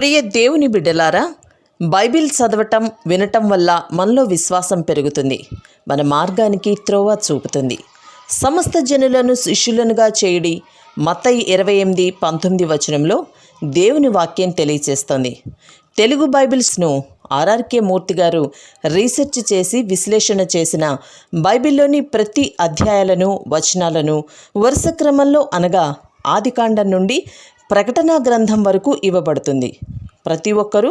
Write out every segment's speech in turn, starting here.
ప్రియ దేవుని బిడ్డలారా, బైబిల్ చదవటం వినటం వల్ల మనలో విశ్వాసం పెరుగుతుంది. మన మార్గానికి త్రోవ చూపుతుంది. సమస్త జనులను శిష్యులనుగా చేయుడి మత్తయి 28:19 వచనంలో దేవుని వాక్యం తెలియచేస్తోంది. తెలుగు బైబిల్స్ను ఆర్ఆర్కే మూర్తి గారు రీసెర్చ్ చేసి విశ్లేషణ చేసిన బైబిల్లోని ప్రతి అధ్యాయాలను వచనాలను వరుస క్రమంలో అనగా ఆదికాండం నుండి ప్రకటనా గ్రంథం వరకు ఇవ్వబడుతుంది. ప్రతి ఒక్కరూ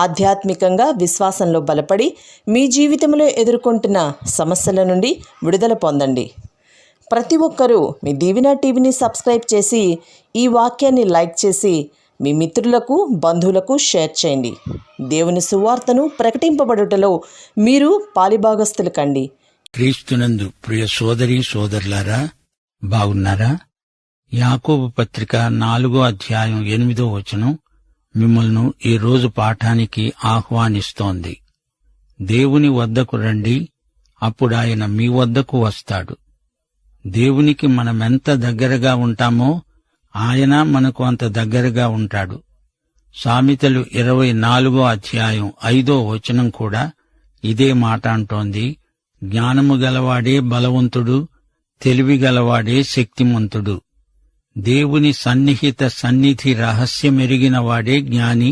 ఆధ్యాత్మికంగా విశ్వాసంలో బలపడి మీ జీవితంలో ఎదుర్కొంటున్న సమస్యల నుండి విడుదల పొందండి. ప్రతి ఒక్కరూ మీ దీవెన టీవీని సబ్స్క్రైబ్ చేసి ఈ వాక్యాన్ని లైక్ చేసి మీ మిత్రులకు బంధువులకు షేర్ చేయండి. దేవుని సువార్తను ప్రకటింపబడుటలో మీరు పాలిభాగస్తులు కండి. క్రీస్తునందు ప్రియ సోదరీ సోదరులారా, బాగున్నారా? యాకోబు పత్రిక 4:8 వచనం మిమ్మల్ని ఈ రోజు పాఠానికి ఆహ్వానిస్తోంది. దేవుని వద్దకు రండి, అప్పుడాయన మీ వద్దకు వస్తాడు. దేవునికి మనమెంత దగ్గరగా ఉంటామో ఆయన మనకు అంత దగ్గరగా ఉంటాడు. సామెతలు 24:5 వచనం కూడా ఇదే మాట అంటోంది. జ్ఞానము గలవాడే బలవంతుడు, తెలివి గలవాడే శక్తిమంతుడు. దేవుని సన్నిహిత సన్నిధి రహస్యమెరిగిన వాడే జ్ఞాని,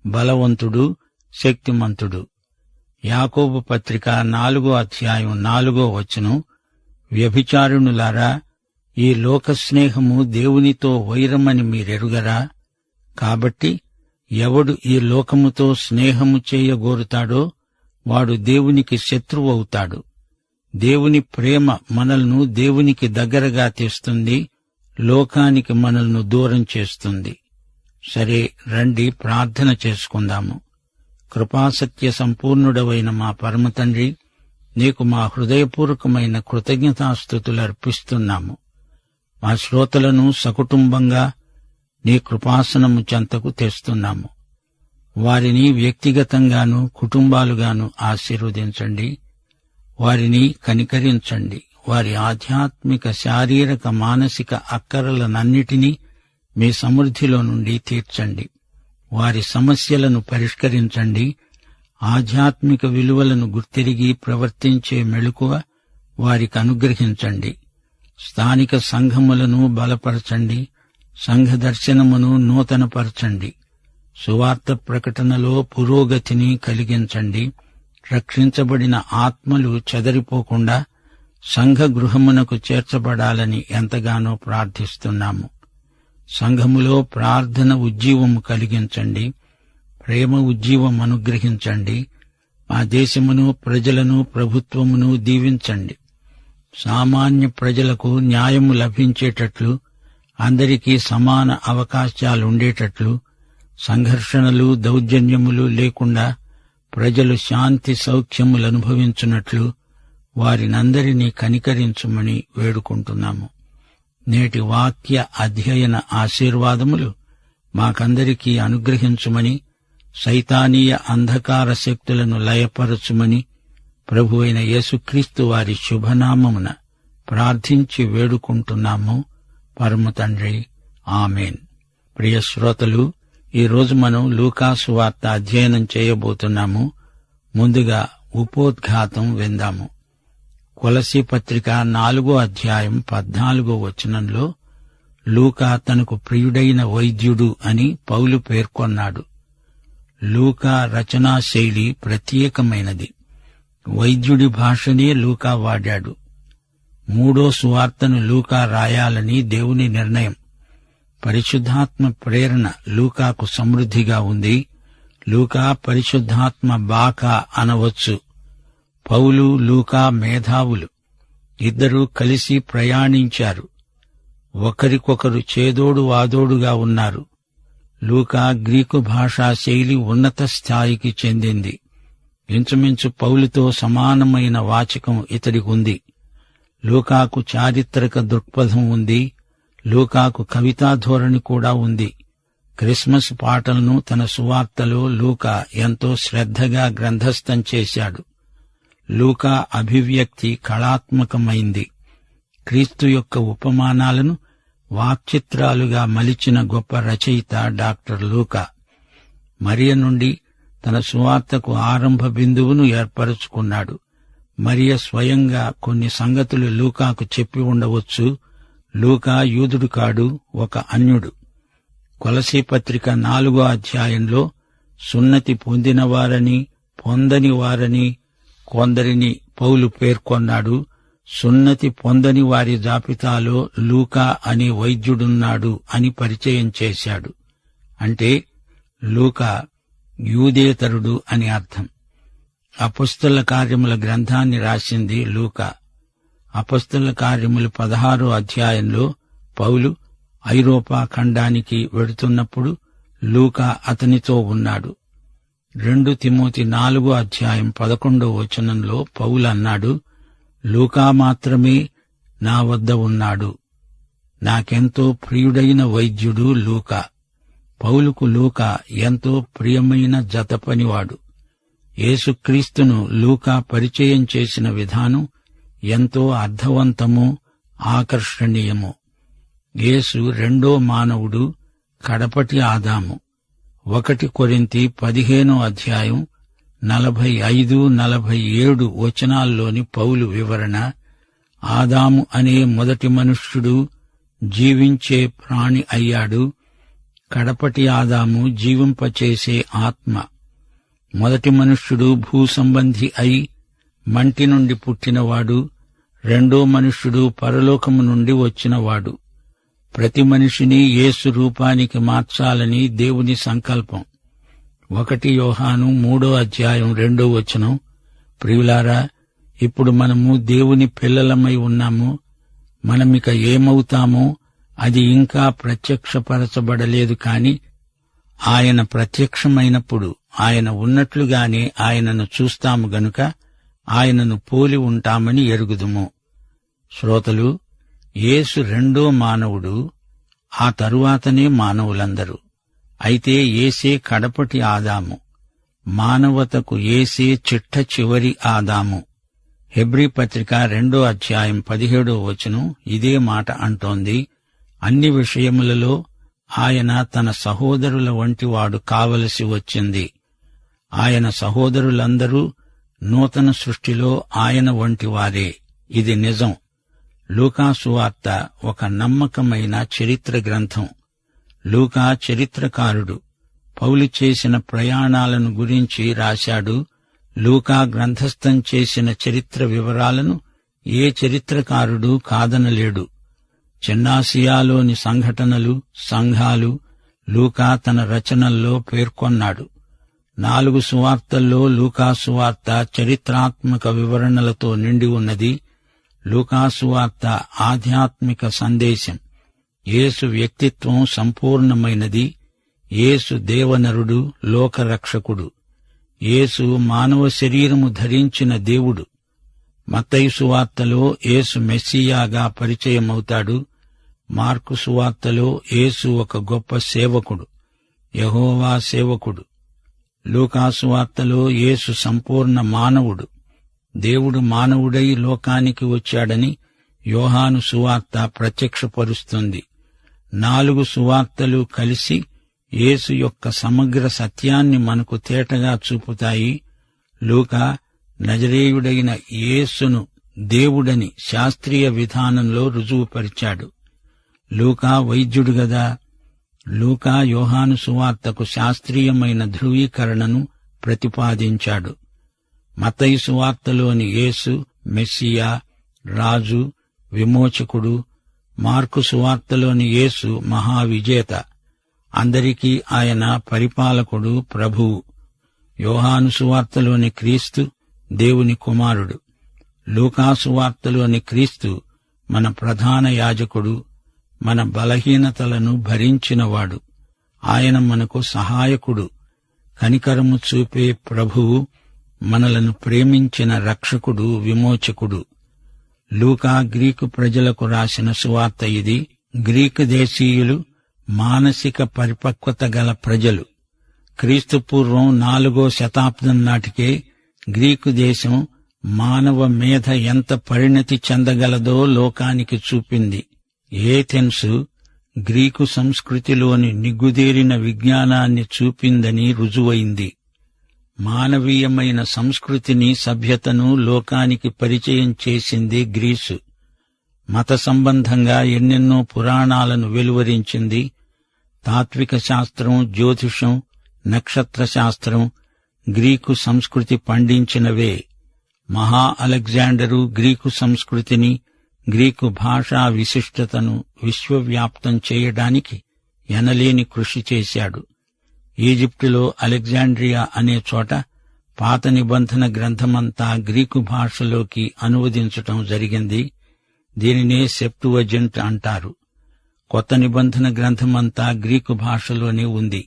బలవంతుడు, శక్తిమంతుడు. యాకోబు పత్రిక 4:4 వచనం, వ్యభిచారిణులారా, ఈ లోక స్నేహము దేవునితో వైరమని మీరెరుగరా? కాబట్టి ఎవడు ఈ లోకముతో స్నేహము చేయగోరుతాడో వాడు దేవునికి శత్రువవుతాడు. దేవుని ప్రేమ మనల్ని దేవునికి దగ్గరగా తెస్తుంది, లోకానికి మనల్ని దూరం చేస్తుంది. సరే, రండి ప్రార్థన చేసుకుందాము. కృపాసత్య సంపూర్ణుడవైన మా పరమతండ్రి, నీకు మా హృదయపూర్వకమైన కృతజ్ఞతాస్తుతులు అర్పిస్తున్నాము. మా శ్రోతలను సకుటుంబంగా నీ కృపాసనము చెంతకు తెస్తున్నాము. వారిని వ్యక్తిగతంగాను కుటుంబాలుగాను ఆశీర్వదించండి. వారిని కనికరించండి. వారి ఆధ్యాత్మిక, శారీరక, మానసిక అక్కరలనన్నిటినీ మీ సమృద్ధిలో నుండి తీర్చండి. వారి సమస్యలను పరిష్కరించండి. ఆధ్యాత్మిక విలువలను గుర్తిరిగి ప్రవర్తించే మెళుకువ వారికి అనుగ్రహించండి. స్థానిక సంఘములను బలపరచండి. సంఘ దర్శనమును నూతనపరచండి. సువార్త ప్రకటనలో పురోగతిని కలిగించండి. రక్షించబడిన ఆత్మలు చెదరిపోకుండా సంఘ గృహమునకు చేర్చబడాలని ఎంతగానో ప్రార్థిస్తున్నాము. సంఘములో ప్రార్థన ఉజ్జీవము కలిగించండి. ప్రేమ ఉజ్జీవం అనుగ్రహించండి. మా దేశమును, ప్రజలను, ప్రభుత్వమును దీవించండి. సామాన్య ప్రజలకు న్యాయము లభించేటట్లు, అందరికీ సమాన అవకాశాలుండేటట్లు, సంఘర్షణలు, దౌర్జన్యములు లేకుండా ప్రజలు శాంతి సౌఖ్యములనుభవించున్నట్లు వారినందరినీ కనికరించుమని వేడుకుంటున్నాము. నేటి వాక్య అధ్యయన ఆశీర్వాదములు మాకందరికీ అనుగ్రహించుమని, సైతానీయ అంధకార శక్తులను లయపరచుమని ప్రభువైన యేసుక్రీస్తు వారి శుభనామమున ప్రార్థించి వేడుకుంటున్నాము పరమ తండ్రి. ఆమేన్. ప్రియ శ్రోతలు, ఈరోజు మనం లూకాసు వార్త అధ్యయనం చేయబోతున్నాము. ముందుగా ఉపోద్ఘాతం విందాము. కొలసీ పత్రిక 4:14 వచనంలో లూకా తనకు ప్రియుడైన వైద్యుడు అని పౌలు పేర్కొన్నాడు. లూకా రచనా శైలి ప్రత్యేకమైనది. వైద్యుడి భాషనే లూకా వాడాడు. 3వ సువార్తను లూకా రాయాలని దేవుని నిర్ణయం. పరిశుద్ధాత్మ ప్రేరణ లూకాకు సమృద్ధిగా ఉంది. లూకా పరిశుద్ధాత్మ బాక అనవచ్చు. పౌలు, లూకా మేధావులు. ఇద్దరూ కలిసి ప్రయాణించారు. ఒకరికొకరు చేదోడు వాదోడుగా ఉన్నారు. లూకా గ్రీకు భాషా శైలి ఉన్నత స్థాయికి చెందింది. ఇంచుమించు పౌలుతో సమానమైన వాచకం ఇతడికుంది. లూకాకు చారిత్రక దృక్పథం ఉంది. లూకాకు కవితా ధోరణి కూడా ఉంది. క్రిస్మస్ పాటలను తన సువార్తలో లూకా ఎంతో శ్రద్ధగా గ్రంథస్థం చేశాడు. లూకా అభివ్యక్తి కళాత్మకమైంది. క్రీస్తు యొక్క ఉపమానాలను వాక్చిత్రాలుగా మలిచిన గొప్ప రచయిత డాక్టర్ లూకా. మరియ నుండి తన సువార్తకు ఆరంభ బిందువును ఏర్పరచుకున్నాడు. మరియ స్వయంగా కొన్ని సంగతులు లూకాకు చెప్పి ఉండవచ్చు. లూకా యూదుడు కాడు, ఒక అన్యుడు. కొలసీ పత్రిక 4వ అధ్యాయంలో సున్నతి పొందినవారని, పొందని వారని కొందరిని పౌలు పేర్కొన్నాడు. సున్నతి పొందని వారి జాబితాలో లూకా అనే వైద్యుడున్నాడు అని పరిచయం చేశాడు. అంటే లూకా యూదేతరుడు అని అర్థం. అపొస్తలుల కార్యముల గ్రంథాన్ని రాసింది లూకా. అపొస్తలుల కార్యములు 16వ అధ్యాయంలో పౌలు ఐరోపా ఖండానికి వెడుతున్నప్పుడు లూకా అతనితో ఉన్నాడు. 2 తిమోతి 4వ అధ్యాయం 11వ వచనంలో పౌలు అన్నాడు, లూకా మాత్రమే నా వద్ద ఉన్నాడు. నాకెంతో ప్రియుడైన వైద్యుడు లూకా. పౌలుకు లూకా ఎంతో ప్రియమైన జతపనివాడు. యేసుక్రీస్తును లూకా పరిచయం చేసిన విధానం ఎంతో అర్థవంతమూ ఆకర్షణీయము. యేసు రెండో మానవుడు, కడపటి ఆదాము. 1 కొరింథీ 15వ అధ్యాయం 45-47 వచనాల్లోని పౌలు వివరణ, ఆదాము అనే మొదటి మనుష్యుడు జీవించే ప్రాణి అయ్యాడు. కడపటి ఆదాము జీవింపచేసే ఆత్మ. మొదటి మనుష్యుడు భూసంబంధి అయి మంటి నుండి పుట్టినవాడు. రెండో మనుష్యుడు పరలోకము నుండి వచ్చినవాడు. ప్రతి మనిషిని యేసు రూపానికి మార్చాలని దేవుని సంకల్పం. 1 యోహాను 3వ అధ్యాయం 2వ వచనం, ప్రియులారా, ఇప్పుడు మనము దేవుని పిల్లలమై ఉన్నాము. మనమిక ఏమవుతామో అది ఇంకా ప్రత్యక్షపరచబడలేదు. కాని ఆయన ప్రత్యక్షమైనప్పుడు ఆయన ఉన్నట్లుగానే ఆయనను చూస్తాము గనుక ఆయనను పోలి ఉంటామని ఎరుగుదుము. శ్రోతలు, యేసు రెండో మానవుడు, ఆ తరువాతనే మానవులందరూ. అయితే యేసే కడపటి ఆదాము. మానవతకు యేసే చిట్ట చివరి ఆదాము. హెబ్రీ పత్రిక 2వ అధ్యాయం 17వ వచనం ఇదే మాట అంటోంది. అన్ని విషయములలో ఆయన తన సహోదరుల వంటివాడు కావలసి వచ్చింది. ఆయన సహోదరులందరూ నూతన సృష్టిలో ఆయన వంటివారే. ఇది నిజం. లూకా సువార్త ఒక నమ్మకమైన చరిత్ర గ్రంథం. లూకా చరిత్రకారుడు. పౌలు చేసిన ప్రయాణాలను గురించి రాశాడు. లూకా గ్రంథస్థం చేసిన చరిత్ర వివరాలను ఏ చరిత్రకారుడు కాదనలేడు. చిన్నాసియాలోని సంఘటనలు, సంఘాలు లూకా తన రచనల్లో పేర్కొన్నాడు. 4 సువార్తల్లో లూకా సువార్త చరిత్రాత్మక వివరణలతో నిండి ఉన్నది. లూకా సువార్త ఆధ్యాత్మిక సందేశం. యేసు వ్యక్తిత్వం సంపూర్ణమైనది. యేసు దేవనరుడు, లోకరక్షకుడు. యేసు మానవ శరీరము ధరించిన దేవుడు. మత్తయి సువార్తలో యేసు మెస్సియాగా పరిచయమవుతాడు. మార్కు సువార్తలో యేసు ఒక గొప్ప సేవకుడు, యెహోవా సేవకుడు. లూకా సువార్తలో యేసు సంపూర్ణ మానవుడు. దేవుడు మానవుడై లోకానికి వచ్చాడని యోహాను సువార్త ప్రత్యక్షపరుస్తుంది. 4 సువార్తలు కలిసి యేసు యొక్క సమగ్ర సత్యాన్ని మనకు తేటగా చూపుతాయి. లూకా నజరేయుడైన యేసును దేవుడని శాస్త్రీయ విధానంలో రుజువుపరిచాడు. లూకా వైద్యుడు గదా. లూకా యోహాను సువార్తకు శాస్త్రీయమైన ధృవీకరణను ప్రతిపాదించాడు. మత్తయి సువార్తలోని యేసు మెస్సియా, రాజు, విమోచకుడు. మార్కు సువార్తలోని యేసు మహావిజేత. అందరికీ ఆయన పరిపాలకుడు, ప్రభువు. యోహాను సువార్తలోని క్రీస్తు దేవుని కుమారుడు. లూకా సువార్తలోని క్రీస్తు మన ప్రధాన యాజకుడు, మన బలహీనతలను భరించినవాడు. ఆయన మనకు సహాయకుడు, కనికరము చూపే ప్రభువు, మనలను ప్రేమించిన రక్షకుడు, విమోచకుడు. లూకా గ్రీకు ప్రజలకు రాసిన సువార్త ఇది. గ్రీకు దేశీయులు మానసిక పరిపక్వత గల ప్రజలు. క్రీస్తుపూర్వం 4వ శతాబ్దం నాటికే గ్రీకు దేశం మానవ మేధ ఎంత పరిణతి చెందగలదో లోకానికి చూపింది. ఏథెన్సు గ్రీకు సంస్కృతిలోని నిగ్గుదేరిన విజ్ఞానాన్ని చూపిందని రుజువైంది. మానవీయమైన సంస్కృతిని, సభ్యతను లోకానికి పరిచయం చేసింది గ్రీసు. మత సంబంధంగా ఎన్నెన్నో పురాణాలను వెలువరించింది. తాత్విక శాస్త్రం, జ్యోతిషం, నక్షత్ర శాస్త్రం గ్రీకు సంస్కృతి పండించినవే. మహా అలెగ్జాండరు గ్రీకు సంస్కృతిని, గ్రీకు భాషా విశిష్టతను విశ్వవ్యాప్తం చేయడానికి ఎనలేని కృషి చేశాడు. ఈజిప్టులో అలెగ్జాండ్రియా అనే చోట పాత నిబంధన గ్రంథమంతా గ్రీకు భాషలోకి అనువదించటం జరిగింది. దీనినే సెప్టువజెంట్ అంటారు. కొత్త నిబంధన గ్రంథమంతా గ్రీకు భాషలోనే ఉంది.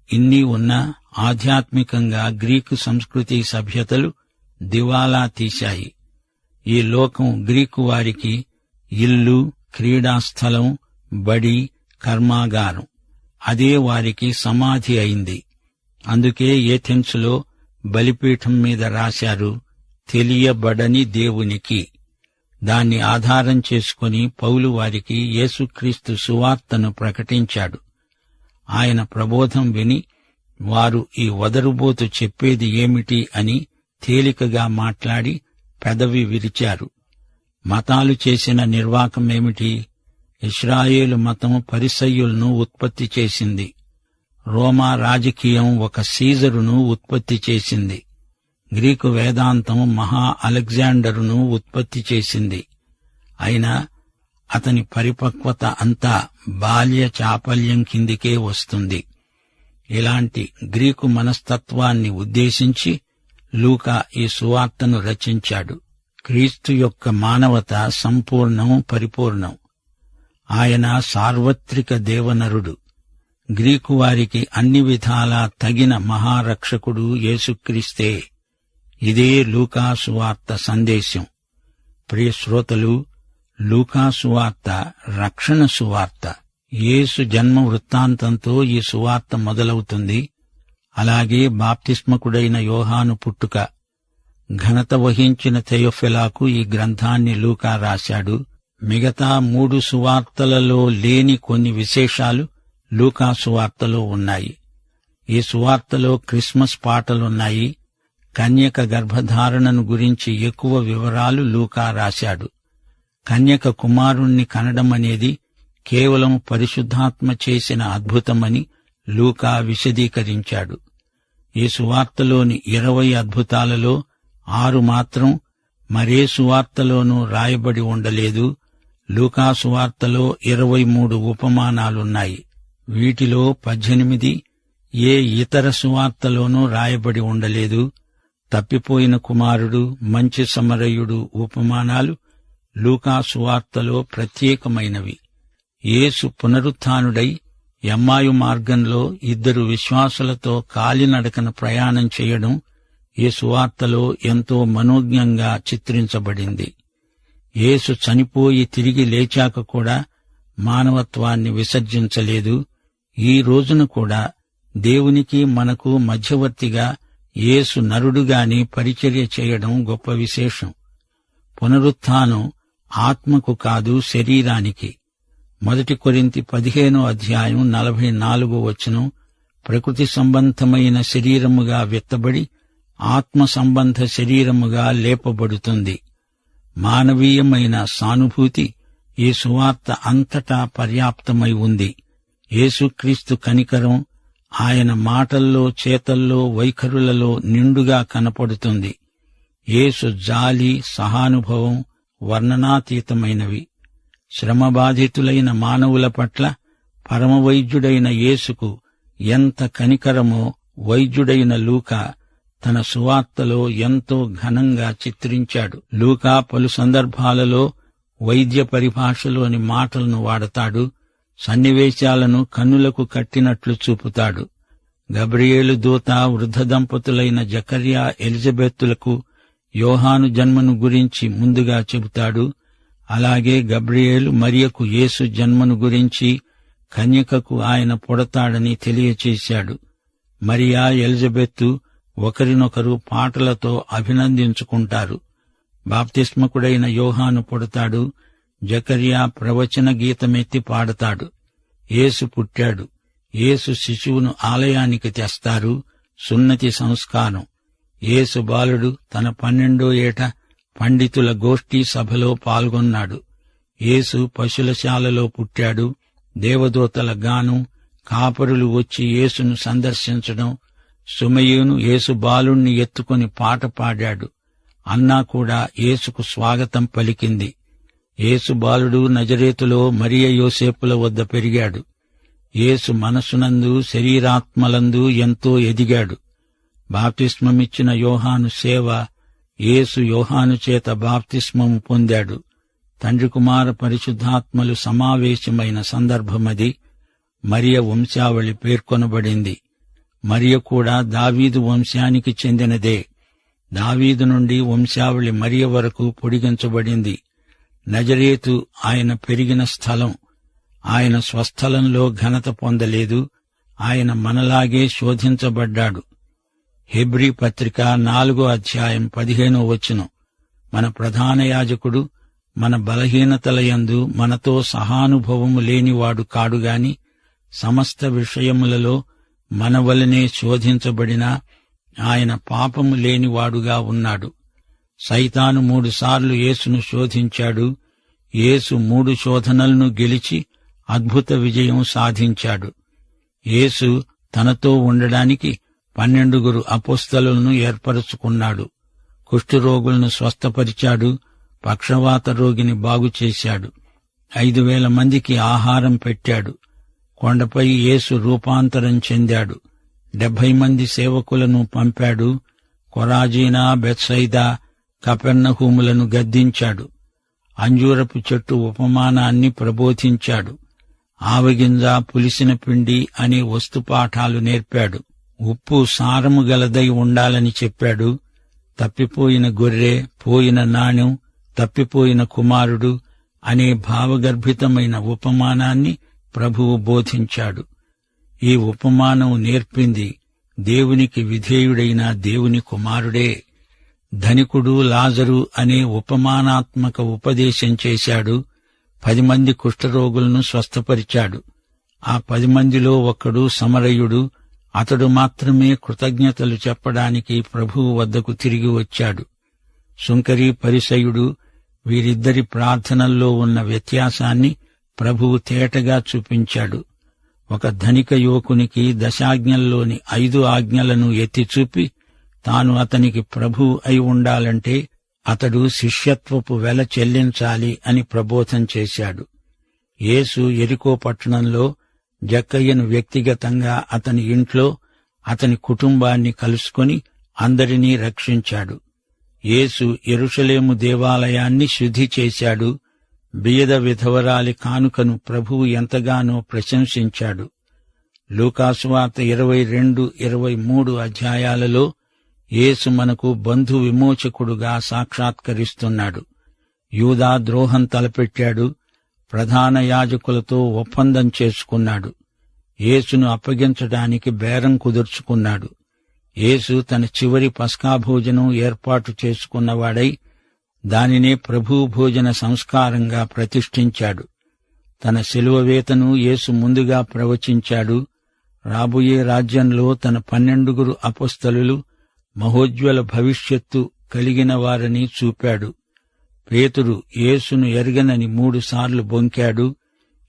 ఇన్ని ఉన్నా ఆధ్యాత్మికంగా గ్రీకు సంస్కృతి, సభ్యతలు దివాలా తీశాయి. ఈ లోకం గ్రీకు వారికి ఇల్లు, క్రీడాస్థలం, బడి, కర్మాగారం. అదే వారికి సమాధి అయింది. అందుకే ఏథెన్సులో బలిపీఠం మీద రాశారు, తెలియబడని దేవునికి. దాన్ని ఆధారం చేసుకుని పౌలు వారికి యేసుక్రీస్తు సువార్తను ప్రకటించాడు. ఆయన ప్రబోధం విని వారు ఈ వదరుబోతు చెప్పేది ఏమిటి అని తేలికగా మాట్లాడి పెదవి విరిచారు. మతాలు చేసిన నిర్వాకమేమిటి? ఇశ్రాయేలు మతం పరిసయ్యులను ఉత్పత్తి చేసింది. రోమా రాజకీయం ఒక సీజరును ఉత్పత్తి చేసింది. గ్రీకు వేదాంతం మహా అలెగ్జాండరును ఉత్పత్తి చేసింది. అయినా అతని పరిపక్వత అంతా బాల్య చాపల్యం కిందికే వస్తుంది. ఇలాంటి గ్రీకు మనస్తత్వాన్ని ఉద్దేశించి లూకా ఈ సువార్తను రచించాడు. క్రీస్తు యొక్క మానవత సంపూర్ణం, పరిపూర్ణం. ఆయన సార్వత్రిక దేవనరుడు. గ్రీకు వారికి అన్ని విధాలా తగిన మహారక్షకుడు యేసుక్రీస్తే. ఇదే లూకా సువార్త సందేశం. ప్రియ శ్రోతలు, లూకా సువార్త రక్షణ సువార్త. యేసు జన్మ వృత్తాంతంతో ఈ సువార్త మొదలవుతుంది. అలాగే బాప్తిస్మకుడైన యోహాను పుట్టుక. ఘనత వహించిన థెయోఫిలాకు ఈ గ్రంథాన్ని లూకా రాశాడు. మిగతా 3 సువార్తలలో లేని కొన్ని విశేషాలు లూకా సువార్తలో ఉన్నాయి. ఈ సువార్తలో క్రిస్మస్ పాటలున్నాయి. కన్యక గర్భధారణను గురించి ఎక్కువ వివరాలు లూకా రాశాడు. కన్యక కుమారుణ్ణి కనడమనేది కేవలం పరిశుద్ధాత్మ చేసిన అద్భుతమని లూకా విశదీకరించాడు. ఈ సువార్తలోని 20 అద్భుతాలలో 6 మాత్రం మరే సువార్తలోనూ రాయబడి ఉండలేదు. లూకా సువార్తలో 23 ఉపమానాలున్నాయి. వీటిలో 18 ఏ ఇతర సువార్తలోనూ రాయబడి ఉండలేదు. తప్పిపోయిన కుమారుడు, మంచి సమరయుడు ఉపమానాలు లూకా సువార్తలో ప్రత్యేకమైనవి. యేసు పునరుత్థానుడై ఎమ్మాయు మార్గంలో 2 విశ్వాసులతో కాలినడకన ప్రయాణం చేయడం ఈ సువార్తలో ఎంతో మనోజ్ఞంగా చిత్రించబడింది. యేసు చనిపోయి తిరిగి లేచాక కూడా మానవత్వాన్ని విసర్జించలేదు. ఈ రోజున కూడా దేవునికి మనకు మధ్యవర్తిగా యేసు నరుడుగానే పరిచర్య చేయడం గొప్ప విశేషం. పునరుత్థానం ఆత్మకు కాదు, శరీరానికి. 1 కొరింథీ 15:44 ప్రకృతి సంబంధమైన శరీరముగా విత్తబడి ఆత్మ సంబంధ శరీరముగా లేపబడుతుంది. మానవీయమైన సానుభూతి ఈ సువార్త అంతటా పర్యాప్తమై ఉంది. యేసుక్రీస్తు కనికరం ఆయన మాటల్లో, చేతల్లో, వైఖరులలో నిండుగా కనపడుతుంది. యేసు జాలి, సహానుభవం వర్ణనాతీతమైనవి. శ్రమబాధితులైన మానవుల పట్ల పరమవైద్యుడైన యేసుకు ఎంత కనికరమో వైద్యుడైన లూకా తన సువార్తలో ఎంతో ఘనంగా చిత్రించాడు. లూకా పలు సందర్భాలలో వైద్య పరిభాషలోని మాటలను వాడతాడు. సన్నివేశాలను కన్నులకు కట్టినట్లు చూపుతాడు. గబ్రియేలు దూత వృద్ధ దంపతులైన జకర్యా, ఎలిజబెత్తులకు యోహాను జన్మను గురించి ముందుగా చెబుతాడు. అలాగే గబ్రియేలు మరియకు యేసు జన్మను గురించి, కన్యకకు ఆయన పుడతాడని తెలియచేశాడు. మరియా, ఎలిజబెత్తు ఒకరినొకరు పాటలతో అభినందించుకుంటారు. బాప్తిస్మకుడైన యోహాను పుడతాడు. జకర్యా ప్రవచన గీతమెత్తి పాడతాడు. యేసు పుట్టాడు. యేసు శిశువును ఆలయానికి తెస్తారు. సున్నతి సంస్కారం. యేసు బాలుడు తన 12వ ఏట పండితుల గోష్ఠీ సభలో పాల్గొన్నాడు. యేసు పశులశాలలో పుట్టాడు. దేవదూతల గానం, కాపరులు వచ్చి యేసును సందర్శించడం, సుమయోను యేసు బాలుణ్ణి ఎత్తుకుని పాట పాడాడు. అన్నా కూడా యేసుకు స్వాగతం పలికింది. యేసు బాలుడు నజరేతులో మరియ యోసేపుల వద్ద పెరిగాడు. యేసు మనసునందు శరీరాత్మలందు ఎంతో ఎదిగాడు. బాప్తిస్మమిచ్చిన యోహాను సేవ, యేసు యోహాను చేత బాప్తిస్మము పొందాడు. తండ్రి కుమార పరిశుద్ధాత్మలు సమావేశమైన సందర్భమది. మరియ వంశావళి పేర్కొనబడింది. మరియ కూడా దావీదు వంశానికి చెందినదే. దావీదు నుండి వంశావళి మరియ వరకు పొడిగించబడింది. నజరేతు ఆయన పెరిగిన స్థలం. ఆయన స్వస్థలంలో ఘనత పొందలేదు. ఆయన మనలాగే శోధించబడ్డాడు. హెబ్రీ పత్రిక 4వ అధ్యాయం 15వ వచనం. మన ప్రధాన యాజకుడు మన బలహీనతలయందు మనతో సహానుభవము లేనివాడు కాడుగాని సమస్త విషయములలో మన వలనే శోధించబడినా ఆయన పాపము లేనివాడుగా ఉన్నాడు. సైతాను 3 సార్లు యేసును శోధించాడు. యేసు 3 శోధనలను గెలిచి అద్భుత విజయం సాధించాడు. యేసు తనతో ఉండడానికి 12 అపోస్తలులను ఏర్పరచుకున్నాడు. కుష్ఠరోగులను స్వస్థపరిచాడు. పక్షవాత రోగిని బాగుచేశాడు. 5,000 మందికి ఆహారం పెట్టాడు. కొండపై యేసు రూపాంతరం చెందాడు. 70 మంది సేవకులను పంపాడు. కొరాజీనా, బెత్సైదా, కపెర్నహూములను గద్దించాడు. అంజూరపు చెట్టు ఉపమానాన్ని ప్రబోధించాడు. ఆవగింజ, పులిసిన పిండి అనే వస్తుపాఠాలు నేర్పాడు. ఉప్పు సారము గలదై ఉండాలని చెప్పాడు. తప్పిపోయిన గొర్రె, పోయిన నాణెం, తప్పిపోయిన కుమారుడు అనే భావగర్భితమైన ఉపమానాన్ని ప్రభువు బోధించాడు. ఈ ఉపమానం నేర్పింది దేవునికి విధేయుడైన దేవుని కుమారుడే. ధనికుడు, లాజరు అనే ఉపమానాత్మక ఉపదేశం చేశాడు. 10 మంది కుష్ఠరోగులను స్వస్థపరిచాడు. ఆ 10 మందిలో ఒకడు సమరయుడు. అతడు మాత్రమే కృతజ్ఞతలు చెప్పడానికి ప్రభువు వద్దకు తిరిగి వచ్చాడు. సుంకరీ పరిసయుడు, వీరిద్దరి ప్రార్థనల్లో ఉన్న వ్యత్యాసాన్ని ప్రభువు తేటగా చూపించాడు. ఒక ధనిక యువకునికి దశాజ్ఞల్లోని 5 ఆజ్ఞలను ఎత్తిచూపి తాను అతనికి ప్రభువు అయి ఉండాలంటే అతడు శిష్యత్వపు వెల చెల్లించాలి అని ప్రబోధం చేశాడు. యేసు యెరికో పట్టణంలో జక్కయ్యను వ్యక్తిగతంగా అతని ఇంట్లో అతని కుటుంబాన్ని కలుసుకొని అందరినీ రక్షించాడు. యేసు యెరూషలేము దేవాలయాన్ని శుద్ధి చేశాడు. బియద విధవరాలి కానుకను ప్రభువు ఎంతగానో ప్రశంసించాడు. లూకాసువార్త 22-23 అధ్యాయాలలో యేసు మనకు బంధు విమోచకుడుగా సాక్షాత్కరిస్తున్నాడు. యూదా ద్రోహం తలపెట్టాడు. ప్రధాన యాజకులతో ఒప్పందం చేసుకున్నాడు. యేసును అప్పగించడానికి బేరం కుదుర్చుకున్నాడు. యేసు తన చివరి పస్కా భోజనం ఏర్పాటు చేసుకున్నవాడై దానినే ప్రభువు భోజన సంస్కారంగా ప్రతిష్ఠించాడు. తన శిలువ వేతను యేసు ముందుగా ప్రవచించాడు. రాబోయే రాజ్యంలో తన 12 అపోస్తలులు మహోజ్వల భవిష్యత్తు కలిగిన వారని చూపాడు. పేతురు యేసును ఎరగనని 3 సార్లు బొంకాడు.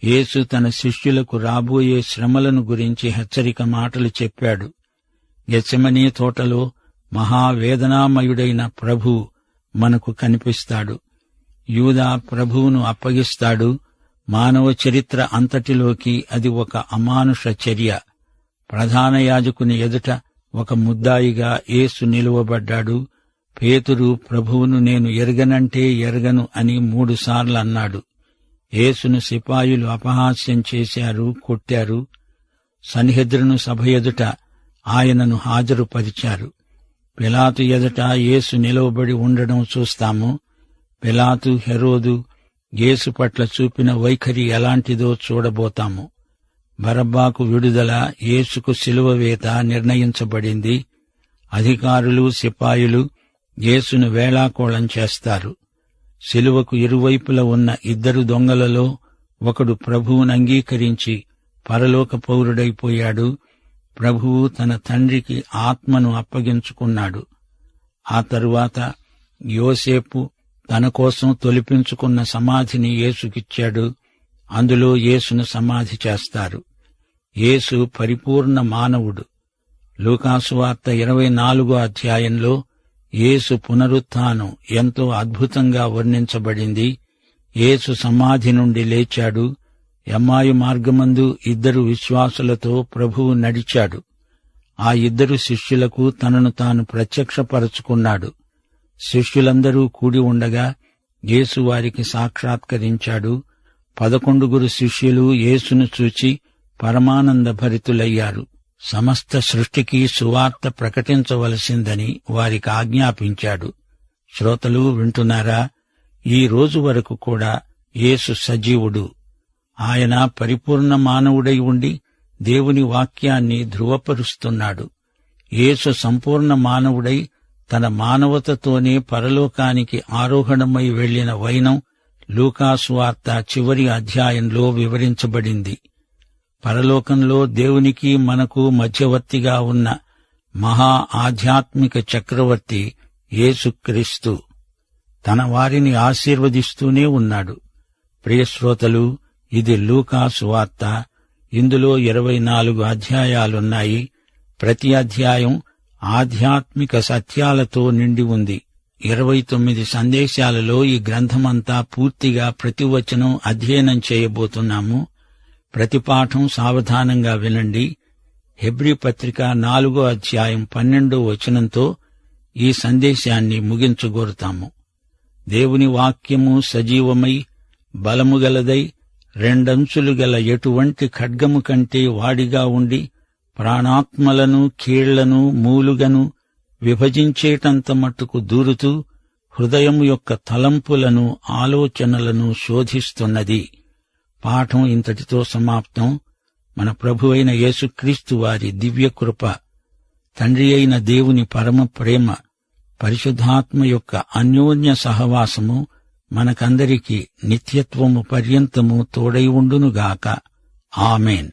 యేసు తన శిష్యులకు రాబోయే శ్రమలను గురించి హెచ్చరిక మాటలు చెప్పాడు. గెత్సెమనీ తోటలో మహావేదనామయుడైన ప్రభువు మనకు కనిపిస్తాడు. యూదా ప్రభువును అప్పగిస్తాడు. మానవ చరిత్ర అంతటిలోకి అది ఒక అమానుష చర్య. ప్రధాన యాజకుని ఎదుట ఒక ముద్దాయిగా యేసు నిలువబడ్డాడు. పేతురు ప్రభువును నేను ఎరగనంటే ఎరగను అని 3 సార్లు అన్నాడు. యేసును సిపాయిలు అపహాస్యం చేశారు, కొట్టారు. సన్హెద్రిను సభ ఎదుట ఆయనను హాజరుపరిచారు. పిలాతు ఎదుట యేసు నిలవబడి ఉండడం చూస్తాము. పిలాతు, హెరోదు యేసు పట్ల చూపిన వైఖరి ఎలాంటిదో చూడబోతాము. బరబ్బాకు విడుదల, యేసుకు శిలువ వేత నిర్ణయించబడింది. అధికారులు, సిపాయిలు యేసును వేళాకోళం చేస్తారు. శిలువకు ఇరువైపుల ఉన్న 2 దొంగలలో ఒకడు ప్రభువును అంగీకరించి పరలోక పౌరుడైపోయాడు. ప్రభువు తన తండ్రికి ఆత్మను అప్పగించుకున్నాడు. ఆ తరువాత యోసేపు తన కోసం తొలిపించుకున్న సమాధిని యేసుకిచ్చాడు. అందులో యేసును సమాధి చేస్తారు. యేసు పరిపూర్ణ మానవుడు. లూకాసు వార్త 24వ అధ్యాయంలో యేసు పునరుత్థానం ఎంతో అద్భుతంగా వర్ణించబడింది. యేసు సమాధి నుండి లేచాడు. ఎమ్మాయి మార్గమందు 2 విశ్వాసులతో ప్రభువు నడిచాడు. ఆ 2 శిష్యులకు తనను తాను ప్రత్యక్షపరచుకున్నాడు. శిష్యులందరూ కూడి ఉండగా యేసు వారికి సాక్షాత్కరించాడు. 11 శిష్యులు యేసును చూచి పరమానంద భరితులయ్యారు. సమస్త సృష్టికి సువార్త ప్రకటించవలసిందని వారికి ఆజ్ఞాపించాడు. శ్రోతలు వింటున్నారా? ఈ రోజు వరకు కూడా యేసు సజీవుడు. ఆయన పరిపూర్ణ మానవుడై ఉండి దేవుని వాక్యాన్ని ధృవపరుస్తున్నాడు. యేసు సంపూర్ణ మానవుడై తన మానవతతోనే పరలోకానికి ఆరోహణమై వెళ్లిన వైనం లూకాసు వార్త చివరి అధ్యాయంలో వివరించబడింది. పరలోకంలో దేవునికి మనకు మధ్యవర్తిగా ఉన్న మహా ఆధ్యాత్మిక చక్రవర్తి యేసుక్రీస్తు తన వారిని ఆశీర్వదిస్తూనే ఉన్నాడు. ప్రియశ్రోతలు, ఇది లూకాసు వార్త. ఇందులో 24 అధ్యాయాలున్నాయి. ప్రతి అధ్యాయం ఆధ్యాత్మిక సత్యాలతో నిండి ఉంది. 29 సందేశాలలో ఈ గ్రంథమంతా పూర్తిగా ప్రతి వచనం అధ్యయనం చేయబోతున్నాము. ప్రతి పాఠం సావధానంగా వినండి. హెబ్రీ పత్రిక 4వ అధ్యాయం 12వ వచనంతో ఈ సందేశాన్ని ముగించగోరుతాము. దేవుని వాక్యము సజీవమై బలముగలదై 2 అంచులు గల ఎటువంటి ఖడ్గము కంటే వాడిగా ఉండి ప్రాణాత్మలను కీళ్లను మూలుగను విభజించేటంత మట్టుకు దూరుతూ హృదయం యొక్క తలంపులను ఆలోచనలను శోధిస్తున్నది. పాఠం ఇంతటితో సమాప్తం. మన ప్రభువైన యేసుక్రీస్తు వారి దివ్యకృప, తండ్రి అయిన దేవుని పరమ ప్రేమ, పరిశుద్ధాత్మ యొక్క అన్యోన్య సహవాసము మనకందరికీ నిత్యత్వము పర్యంతము తోడై ఉండునుగాక. ఆమేన్.